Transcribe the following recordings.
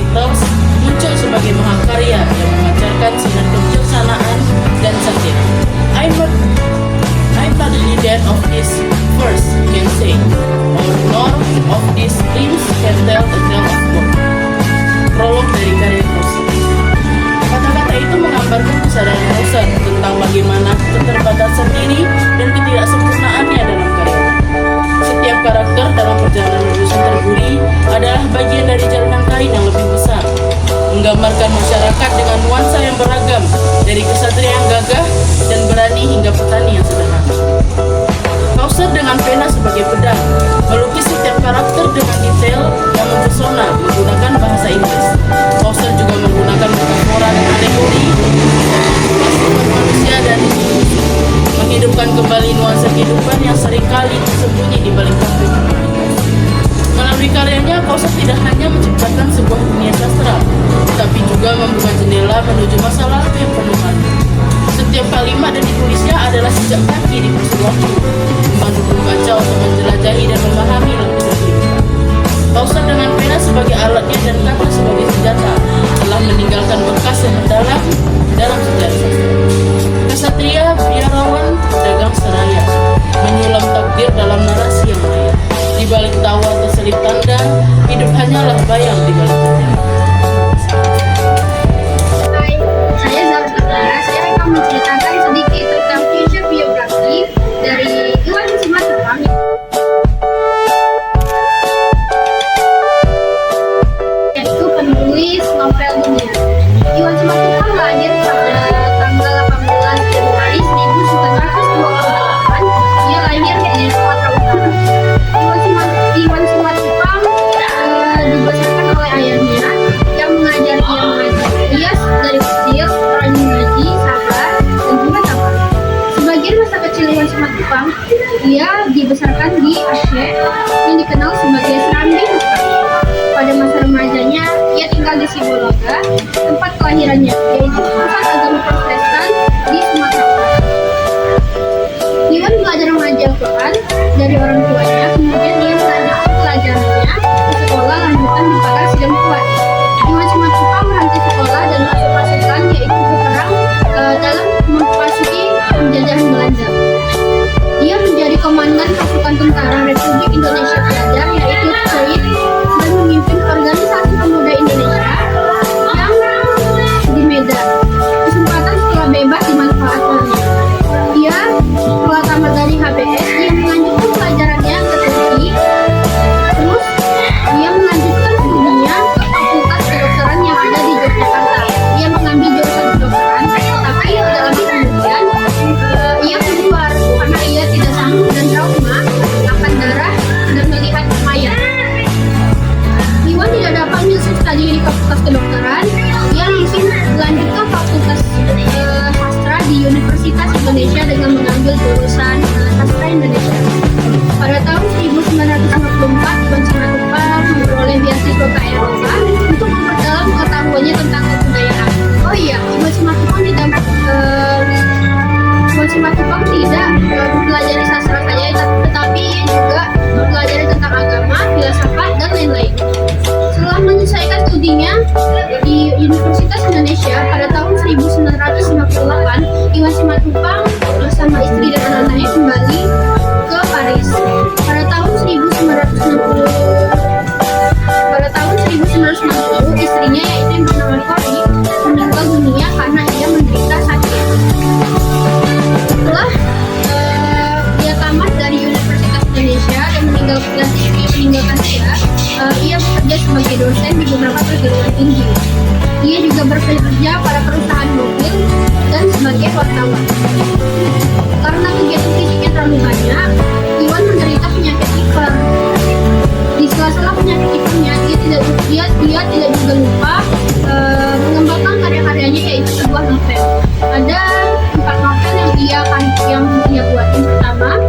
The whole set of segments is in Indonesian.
Beatles muncul sebagai mahakarya yang mengajarkan sinar kebijaksanaan dan satir. I'm not the dad of this verse can say, or nor of these dreams can tell the tale of God. Prolog dari karya Chaucer. Kata-kata itu menggambarkan kesadaran Chaucer tentang bagaimana keterbatasan diri dan ketidaksempurnaannya dalam karya. Setiap karakter dalam perjalanan menuju Terguri adalah bagian dari jalinan kain yang lebih besar, menggambarkan masyarakat dengan nuansa yang beragam, dari kesatria yang gagah dan berani hingga petani yang sederhana. Chaucer dengan pena sebagai pedang, melukis setiap karakter dengan detail yang mempesona menggunakan bahasa Inggris. Chaucer juga menggunakan metafora dan alegori manusia dan menghidupkan kembali nuansa kehidupan yang seringkali tersembunyi di balik konflik. Melalui karyanya, Chaucer tidak hanya menciptakan sebuah dunia sastra, tetapi juga membuka jendela menuju masa lalu yang penuh arti. Setiap kalimat yang ditulisnya adalah sejak kaki di kursi waktu, memandu pembaca untuk menjelajahi dan memahami lebih lanjut. Chaucer dengan pena sebagai alatnya dan kata sebagai senjata telah meninggalkan bekas yang mendalam dalam sejarah sastra. Kesatria, biarawan, dagang seraya, menyulam takdir dalam narasi yang maya. Di balik tawa terselip tanda, hidup hanyalah bayang di balik jendela. Hai, saya Zara. Saya akan menceritakan sedikit tentang future biografi dari Iwan Simatupang. Yaitu penulis novel dunia. Iwan Simatupang lahir pada tanggal 18 Januari 1928. Dia lahir di Sumatera Utara. Iwan Simatupang dibesarkan oleh ayahnya yang mengajari dia dari kecil, rajin ngaji, sabar, dan juga sabar. Sebagian masa kecil Iwan Simatupang, dia dibesarkan di Aceh yang dikenal sebagai Serambi Utara. Pada masa remajanya, ia tinggal di Sibologa, tempat kelahirannya, yaitu pusat agama Protestan di Sumatera Utara. Iwan belajar mengajar Al-Quran dari orang tuanya, kemudian ia melanjutkan pelajarannya ke sekolah lanjutan di Pagar Sidang Kuat. Iwan Simatupang berhenti sekolah dan masuk pasukan, yaitu berperang dalam memasuki penjajahan Belanda. Dia menjadi komandan pasukan tentara Republik Indonesia Pelajar, yaitu PAID, dan memimpin organisasi pemuda Indonesia yang di Medan. Kesempatan setelah bebas dimanfaatkannya. Dia setelah tamat dari HBS, dia melanjutkan pelajarannya ke Turki. Terus dia melanjutkan studinya ke Fakultas Kedokteran yang ada di Yogyakarta. Dia mengambil jurusan kedokteran, tapi tidak lama kemudian ia keluar karena ia tidak sanggup dan trauma akan darah dan melihat mayat. Iwan tidak dapat menyelesaikan studi di Fakultas Kedokteran. Ia langsung lanjut ke Fakultas Sastra di Universitas Indonesia dengan mengambil jurusan Sastra Indonesia. Pada tahun 1954, Iwan Simatupang memperoleh beasiswa ke Eropa untuk memperdalam pengetahuannya tentang kebudayaan. Oh iya, Iwan Simatupang tidak mempelajari sastra saja, tetapi ia juga mempelajari tentang agama, filsafat, dan lain-lain. Setelah menyelesaikan studinya di Universitas Indonesia pada tahun 1958, Iwan Simatupang bersama istri dan anak-anaknya kembali ke Paris. Pada tahun 1960, istrinya yaitu yang bernama Kori meninggal dunia karena ia menderita sakit. Setelah dia tamat dari Universitas Indonesia dan meninggalkan dia, ia bekerja sebagai dosen di beberapa perguruan tinggi. Ia juga bekerja pada perusahaan mobil dan sebagai wartawan. Karena kegiatan fisiknya terlalu banyak, Iwan menderita penyakit liver. Di sela-sela penyakit livernya, dia tidak juga lupa mengembangkan karya-karyanya, yaitu sebuah novel. Ada 4 novel yang ia buat. Yang pertama,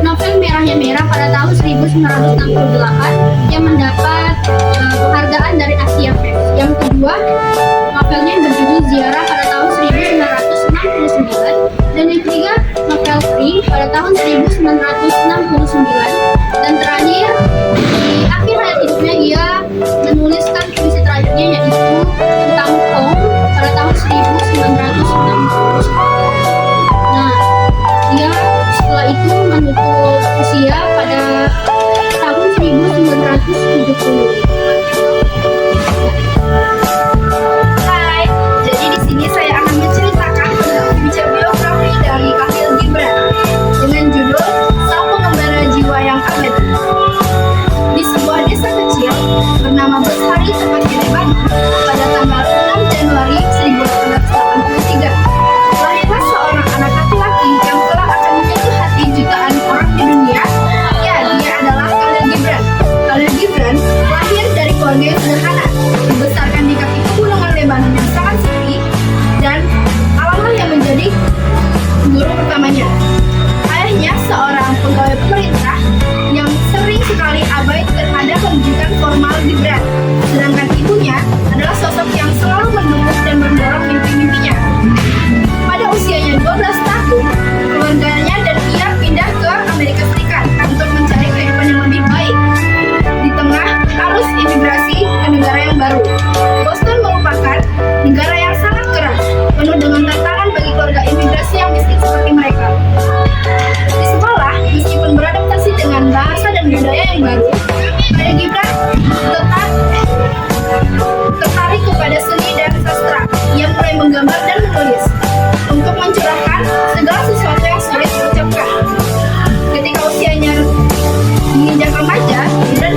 novel Merahnya Merah pada tahun 1968 yang mendapat penghargaan dari Asia Press. Yang kedua, novelnya yang berjudul Ziarah pada tahun 1969, dan yang ketiga, novel Free pada tahun 1969, dan terakhir di akhir hayat hidupnya ia menuliskan puisi terakhir tepat di Lebanon pada tanggal 6 Januari 1883. Lahirlah seorang anak laki-laki yang telah akan menyentuh hati jutaan orang di dunia. Ya, dia adalah Khalil Gibran. Khalil Gibran lahir dari keluarga yang sederhana, dibesarkan di kaki pegunungan Lebanon yang sangat sepi, dan alamlah yang menjadi guru pertamanya. Ayahnya seorang pegawai pemerintah yang sering sekali abai terhadap pendidikan formal Gibran, sedangkan ibunya adalah sosok yang selalu mendukung dan mendorong mimpi-mimpinya. Pada usianya 12 tahun, keluarganya dan ia pindah ke Amerika Serikat untuk mencari kehidupan yang lebih baik di tengah arus imigrasi ke negara yang baru. Boston merupakan negara yang sangat keras, penuh dengan tantangan bagi keluarga imigrasi yang miskin seperti mereka. Di sekolah, meskipun beradaptasi dengan bahasa dan budaya yang baru, Khalil Gibran tetap tertarik kepada seni dan sastra. Ia mulai menggambar dan menulis untuk mencurahkan segala sesuatu yang sulit diucapkan. Ketika usianya menginjak remaja, Gibran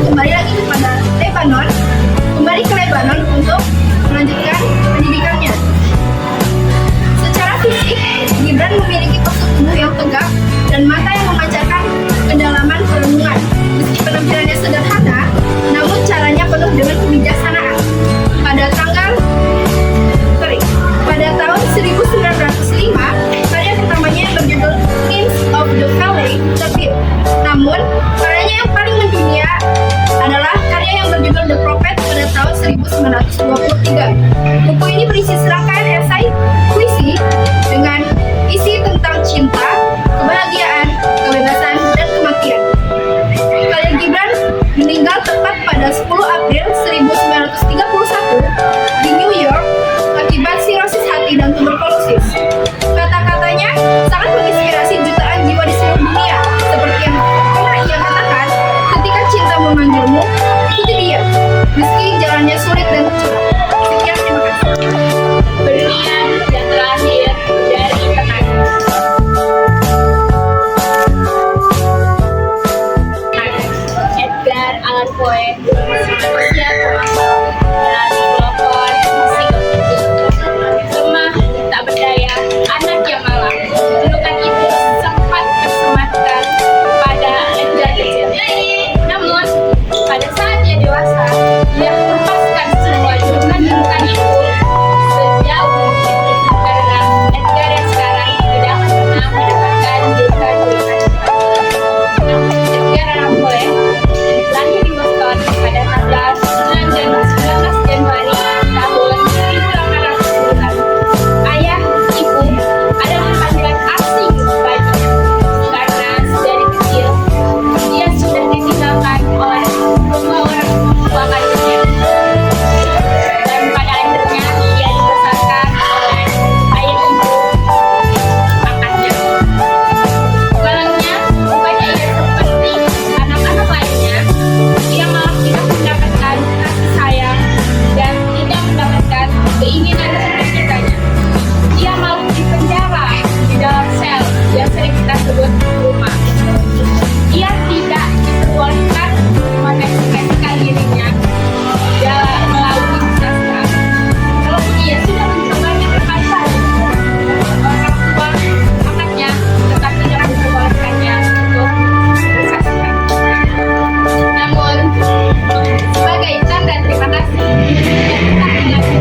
kembali ke Lebanon untuk melanjutkan pendidikannya. Secara fisik, Gibran memiliki postur tubuh yang tegak dan mata yang memancarkan kedalaman perenungan. Meski penampilannya sederhana, namun caranya penuh dengan kebijaksanaan. Pada tahun 1905, karya pertamanya yang berjudul Kings of the Valley terbit. Namun, karyanya yang paling mendunia adalah karya yang berjudul The Prophet pada tahun 1923. Buku ini berisi serangkaian esai puisi dengan isi tentang cinta, kebahagiaan, kebebasan, dan kematian. Khalil Gibran meninggal tepat pada 10 April 1931 di New York akibat sirosis hati dan tuberkulosis. Kata-katanya sangat menginspirasi jutaan jiwa di seluruh dunia, seperti yang pernah ia katakan, ketika cinta memanggilmu, ikuti dia, meski jalannya sulit dan curang. Sekian, terima kasih. Berlian yang terakhir dari tenaga. Edgar Allan Poe, manusia pemangku dari pelopor musik lemah tak berdaya, anak yang malang. Julukan itu sempat tersematkan pada Edgar kecil. Namun pada saat dia dewasa, dia melepaskan semua julukan-julukan itu sejauh mungkin, karena Edgar yang sekarang tidak akan pernah mendapatkan julukan-julukan. Edgar Allan Poe lahir di Boston pada tanggal 19 Januari tahun 1810. Ayah, ibu adalah panggilan asing baginya, karena dari kecil dia sudah ditinggalkan oleh kedua orang tua kandungnya, dan pada akhirnya ia dibesarkan oleh ayah ibu kakaknya. Malangnya, rupanya ia seperti anak-anak lainnya, ia malah tidak mendapatkan kasih sayang dan tidak mendapatkan keinginan cita-citanya. Ia malah dipenjara di dalam sel yang sering kita sebut rumah. Ia tidak diperbolehkan mengekspresikan dirinya melalui sastra. Walaupun ia sudah mencobanya berkali-kali, orang tua anaknya tetap tidak memperbolehkannya untuk bersastra. Namun, sebagai tanda terima kasih, ia tetap mengajarkan